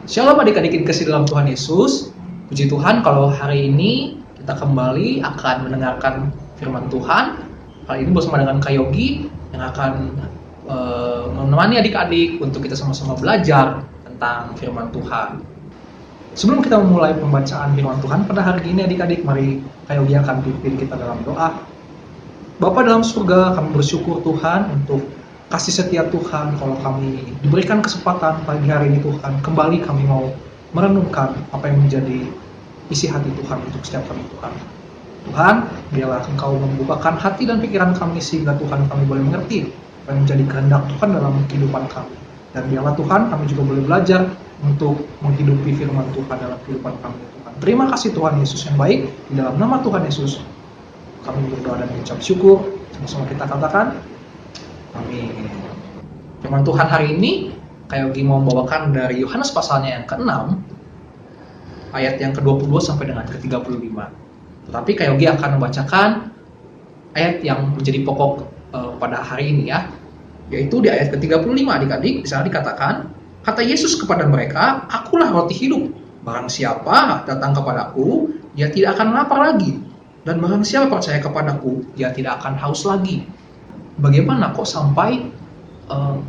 Shalom adik-adik yang dikasih dalam Tuhan Yesus. Puji Tuhan kalau hari ini kita kembali akan mendengarkan firman Tuhan. Kali ini bersama dengan Kak Yogi yang akan menemani adik-adik untuk kita sama-sama belajar tentang firman Tuhan. Sebelum kita memulai pembacaan firman Tuhan pada hari ini adik-adik, mari Kak Yogi akan pimpin kita dalam doa. Bapa dalam surga, kami bersyukur Tuhan untuk kasih setia Tuhan kalau kami diberikan kesempatan pagi hari ini Tuhan. Kembali kami mau merenungkan apa yang menjadi isi hati Tuhan untuk setiap kami Tuhan. Tuhan, biarlah Engkau membukakan hati dan pikiran kami sehingga Tuhan kami boleh mengerti apa yang menjadi kehendak Tuhan dalam kehidupan kami. Dan biarlah Tuhan kami juga boleh belajar untuk menghidupi firman Tuhan dalam kehidupan kami Tuhan. Terima kasih Tuhan Yesus yang baik. Di dalam nama Tuhan Yesus kami berdoa dan mengucap syukur. Sama-sama kita katakan amin. Firman Tuhan hari ini Kak Yogi mau membawakan dari Yohanes pasalnya yang ke-6 ayat yang ke-22 sampai dengan ke-35. Tetapi Kak Yogi akan membacakan ayat yang menjadi pokok pada hari ini ya, yaitu di ayat ke-35 adik-adik. Di sana dikatakan, kata Yesus kepada mereka, akulah roti hidup. Barang siapa datang kepadaku, dia tidak akan lapar lagi. Dan barang siapa percaya kepadaku, dia tidak akan haus lagi. Bagaimana kok sampai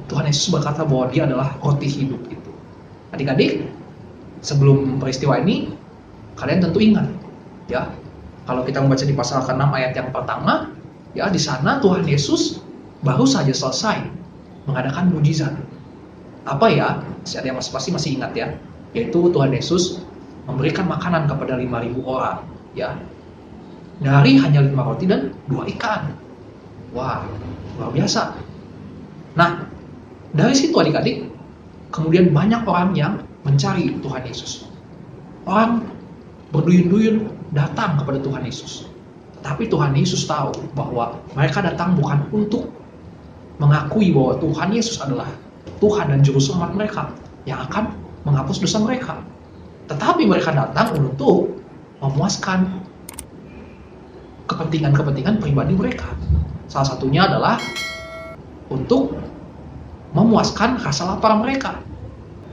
Tuhan Yesus berkata bahwa dia adalah roti hidup itu? Adik-adik, sebelum peristiwa ini, kalian tentu ingat, ya. Kalau kita membaca di pasal ke-6 ayat yang pertama, ya di sana Tuhan Yesus baru saja selesai mengadakan mujizat. Apa ya? Ada yang pasti masih ingat ya, yaitu Tuhan Yesus memberikan makanan kepada 5.000 orang, ya. Dari hanya 5 roti dan 2 ikan. Wah, luar biasa. Nah, dari situ adik-adik, kemudian banyak orang yang mencari Tuhan Yesus. Orang berduyun-duyun datang kepada Tuhan Yesus. Tetapi Tuhan Yesus tahu bahwa mereka datang bukan untuk mengakui bahwa Tuhan Yesus adalah Tuhan dan Juru Selamat mereka yang akan menghapus dosa mereka. Tetapi mereka datang untuk memuaskan kepentingan-kepentingan pribadi mereka. Salah satunya adalah untuk memuaskan rasa lapar mereka.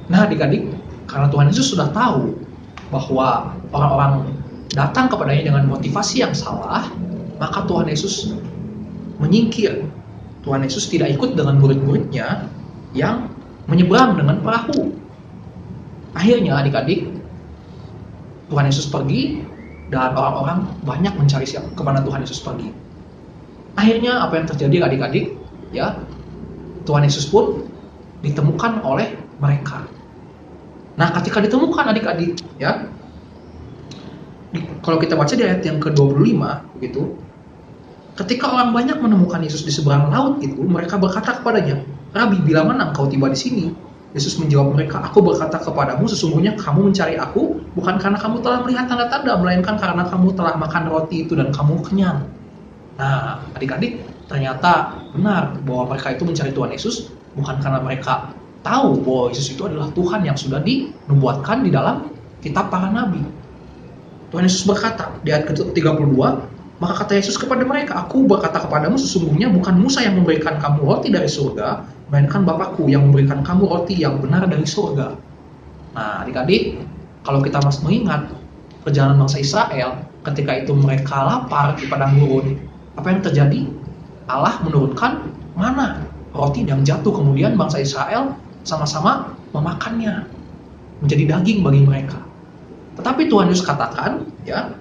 Nah adik-adik, karena Tuhan Yesus sudah tahu bahwa orang-orang datang kepadanya dengan motivasi yang salah, maka Tuhan Yesus menyingkir. Tuhan Yesus tidak ikut dengan murid-muridnya yang menyeberang dengan perahu. Akhirnya adik-adik, Tuhan Yesus pergi dan orang-orang banyak mencari kemana Tuhan Yesus pergi. Akhirnya apa yang terjadi adik-adik? Ya, Tuhan Yesus pun ditemukan oleh mereka. Nah, ketika ditemukan adik-adik, ya, kalau kita baca di ayat yang ke-25, begitu, ketika orang banyak menemukan Yesus di seberang laut itu, mereka berkata kepadanya, Rabi, bila mana engkau tiba di sini? Yesus menjawab mereka, aku berkata kepadamu, sesungguhnya kamu mencari aku, bukan karena kamu telah melihat tanda-tanda, melainkan karena kamu telah makan roti itu dan kamu kenyang. Nah, adik-adik, ternyata benar bahwa mereka itu mencari Tuhan Yesus bukan karena mereka tahu bahwa Yesus itu adalah Tuhan yang sudah dinubuatkan di dalam kitab para nabi. Tuhan Yesus berkata di ayat ke-32, maka kata Yesus kepada mereka, aku berkata kepadamu sesungguhnya bukan Musa yang memberikan kamu roti dari surga, melainkan Bapakku yang memberikan kamu roti yang benar dari surga. Nah adik-adik, kalau kita masih mengingat perjalanan bangsa Israel, ketika itu mereka lapar di padang gurun, apa yang terjadi? Allah menurunkan mana roti yang jatuh, kemudian bangsa Israel sama-sama memakannya menjadi daging bagi mereka. Tetapi Tuhan Yesus katakan ya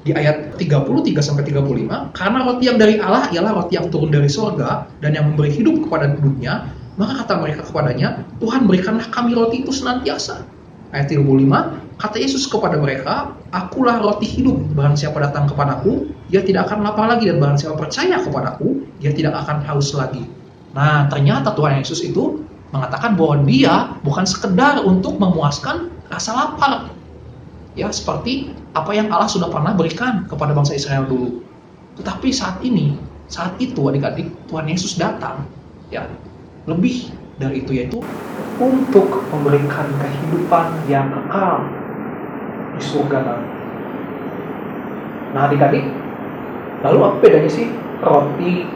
di ayat 33 sampai 35, karena roti yang dari Allah ialah roti yang turun dari surga dan yang memberi hidup kepada dunia, maka kata mereka kepadanya, Tuhan berikanlah kami roti itu senantiasa. Ayat 35, kata Yesus kepada mereka, akulah roti hidup, barang siapa datang kepadaku, dia tidak akan lapar lagi, dan barang siapa percaya kepadaku, dia tidak akan haus lagi. Nah, ternyata Tuhan Yesus itu mengatakan bahwa dia bukan sekedar untuk memuaskan rasa lapar. Ya, seperti apa yang Allah sudah pernah berikan kepada bangsa Israel dulu. Tetapi saat itu adik-adik, Tuhan Yesus datang, ya, lebih dari itu, yaitu untuk memberikan kehidupan yang kekal di surga nanti. Nah adik-adik, lalu apa bedanya sih roti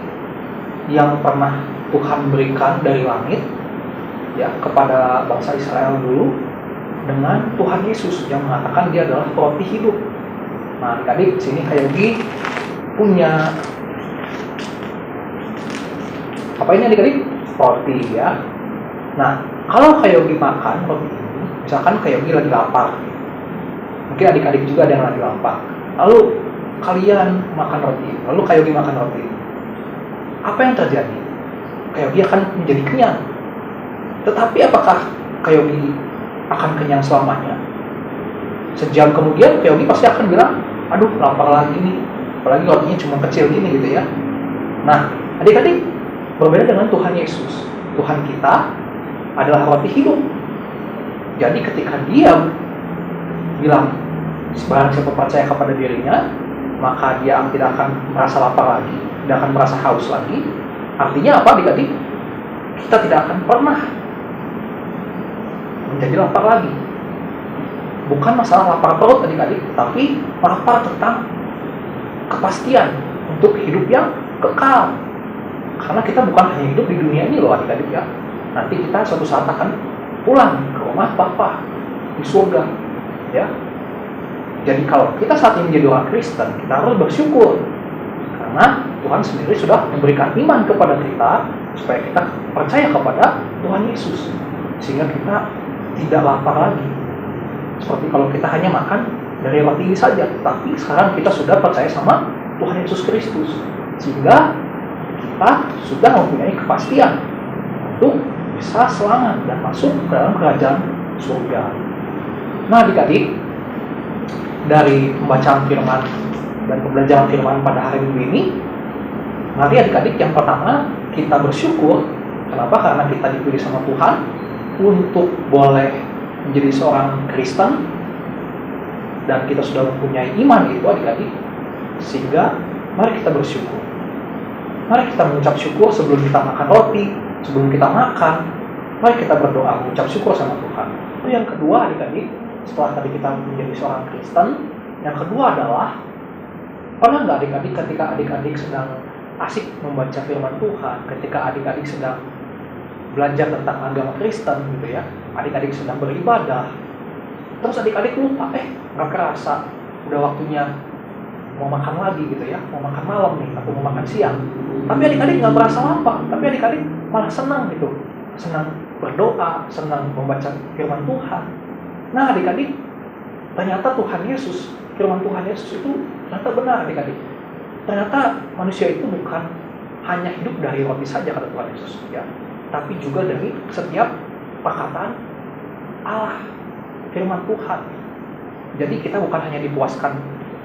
yang pernah Tuhan berikan dari langit ya kepada bangsa Israel dulu dengan Tuhan Yesus yang mengatakan dia adalah roti hidup. Nah, adik-adik, sini Kak Yogi punya apa ini adik-adik? Roti ya. Nah, kalau Kak Yogi makan roti ini, misalkan Kak Yogi lagi lapar, mungkin adik-adik juga ada yang lagi lapar, lalu kalian makan roti, lalu Kak Yogi makan roti, apa yang terjadi? Kak Yogi akan menjadi kenyang. Tetapi apakah Kak Yogi akan kenyang selamanya? Sejam kemudian Kak Yogi pasti akan bilang, aduh lapar lagi nih, apalagi rotinya cuma kecil gini gitu ya. Nah, adik-adik, berbeda dengan Tuhan Yesus. Tuhan kita adalah roti hidup. Jadi ketika dia bilang barang siapa percaya kepada dirinya, maka dia tidak akan merasa lapar lagi, tidak akan merasa haus lagi. Artinya apa adik-adik? Kita tidak akan pernah menjadi lapar lagi. Bukan masalah lapar perut adik-adik, tapi lapar tentang kepastian untuk hidup yang kekal. Karena kita bukan hanya hidup di dunia ini loh adik-adik ya. Nanti kita suatu saat akan pulang ke rumah Bapa di surga ya. Jadi kalau kita saat ini menjadi orang Kristen, kita harus bersyukur karena Tuhan sendiri sudah memberikan iman kepada kita supaya kita percaya kepada Tuhan Yesus, sehingga kita tidak lapar lagi. Seperti kalau kita hanya makan dari roti ini saja, tapi sekarang kita sudah percaya sama Tuhan Yesus Kristus, sehingga kita sudah mempunyai kepastian untuk bisa selamat dan masuk ke dalam kerajaan surga. Nah adik-adik, dari pembacaan firman dan pembelajaran firman pada hari Minggu ini, mari adik-adik yang pertama kita bersyukur. Kenapa? Karena kita dipilih sama Tuhan untuk boleh menjadi seorang Kristen dan kita sudah mempunyai iman itu adik-adik, sehingga mari kita bersyukur. Mari kita mengucap syukur sebelum kita makan roti, sebelum kita makan. Mari kita berdoa mengucap syukur sama Tuhan. Itu yang kedua adik-adik, setelah tadi kita menjadi seorang Kristen, yang kedua adalah, pernah nggak adik-adik ketika adik-adik sedang asik membaca firman Tuhan, ketika adik-adik sedang belajar tentang agama Kristen gitu ya, adik-adik sedang beribadah, terus adik-adik lupa, nggak kerasa udah waktunya mau makan lagi gitu ya, mau makan malam nih atau mau makan siang, tapi adik-adik nggak merasa lapar, tapi adik-adik malah senang gitu, senang berdoa, senang membaca firman Tuhan. Nah adik-adik, ternyata Tuhan Yesus, firman Tuhan Yesus itu ternyata benar adik-adik. Ternyata manusia itu bukan hanya hidup dari roti saja kata Tuhan Yesus ya, tapi juga dari setiap perkataan Allah, firman Tuhan. Jadi kita bukan hanya dipuaskan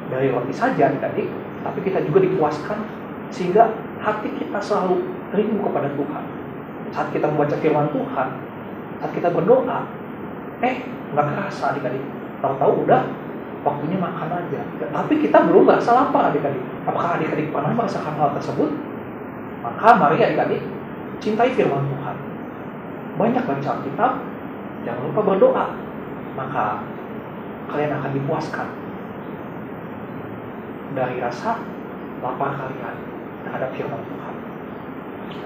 dari roti saja adik-adik, tapi kita juga dipuaskan sehingga hati kita selalu rindu kepada Tuhan. Saat kita membaca firman Tuhan, saat kita berdoa, nggak kerasa adik-adik, tahu-tahu udah waktunya makan aja. Tapi kita belum merasa lapar adik-adik. Apakah adik-adik pernah merasakan hal tersebut? Maka mari adik-adik cintai firman Tuhan, banyak baca Alkitab, jangan lupa berdoa, maka kalian akan dipuaskan dari rasa lapar kalian terhadap firman Tuhan.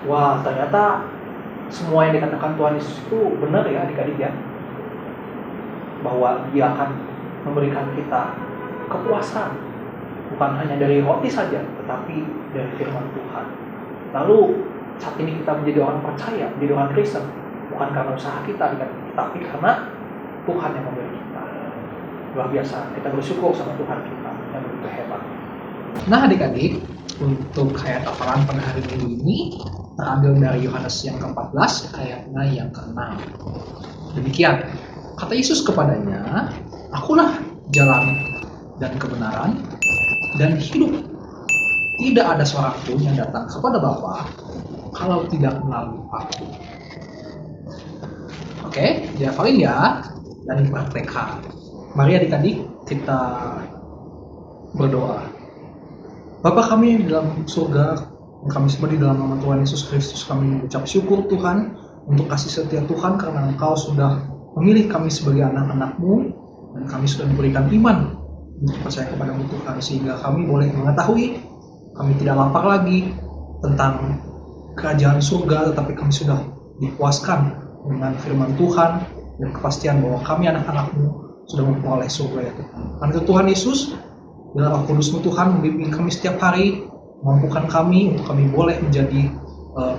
Wah, ternyata semua yang dikatakan Tuhan Yesus itu benar ya adik-adik ya, bahwa Dia akan memberikan kita kepuasan bukan hanya dari roti saja, tetapi dari firman Tuhan. Lalu saat ini kita menjadi orang percaya, menjadi orang Kristen, bukan karena usaha kita, tapi karena Tuhan yang memberi kita. Luar biasa, kita bersyukur sama Tuhan kita yang begitu hebat. Nah adik-adik, untuk ayat hafalan pada hari Minggu ini terambil dari Yohanes yang ke-14 ayatnya yang ke-6. Demikian, kata Yesus kepadanya, akulah jalan dan kebenaran dan hidup. Tidak ada seorang pun yang datang kepada Bapa kalau tidak melalui aku. Oke, dihafalin ya dan dipraktekkan. Mari adik-adik kita berdoa. Bapa kami yang di dalam surga, kami semua di dalam nama Tuhan Yesus Kristus, kami mengucap syukur Tuhan untuk kasih setia Tuhan karena Engkau sudah memilih kami sebagai anak-anak-Mu dan kami sudah diberikan iman untuk percaya kepada-Mu Tuhan, sehingga kami boleh mengetahui kami tidak lapar lagi tentang kerajaan surga, tetapi kami sudah dipuaskan dengan firman Tuhan dan kepastian bahwa kami anak-anak-Mu sudah memperoleh surga ya Tuhan. Karena itu Tuhan Yesus, bila Roh Kudus-Mu Tuhan membimbing kami setiap hari, memampukan kami untuk kami boleh menjadi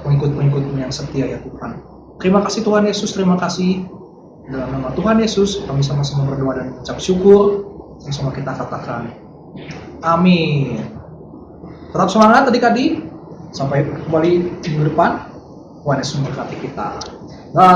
pengikut-pengikut-Mu yang setia ya Tuhan. Terima kasih Tuhan Yesus, terima kasih. Dalam nama Tuhan Yesus, kami sama-sama berdoa dan mengucap syukur. Sama kita katakan, amin. Tetap semangat adik-adik. Sampai kembali minggu depan. Tuhan Yesus memberkati kita. Bye.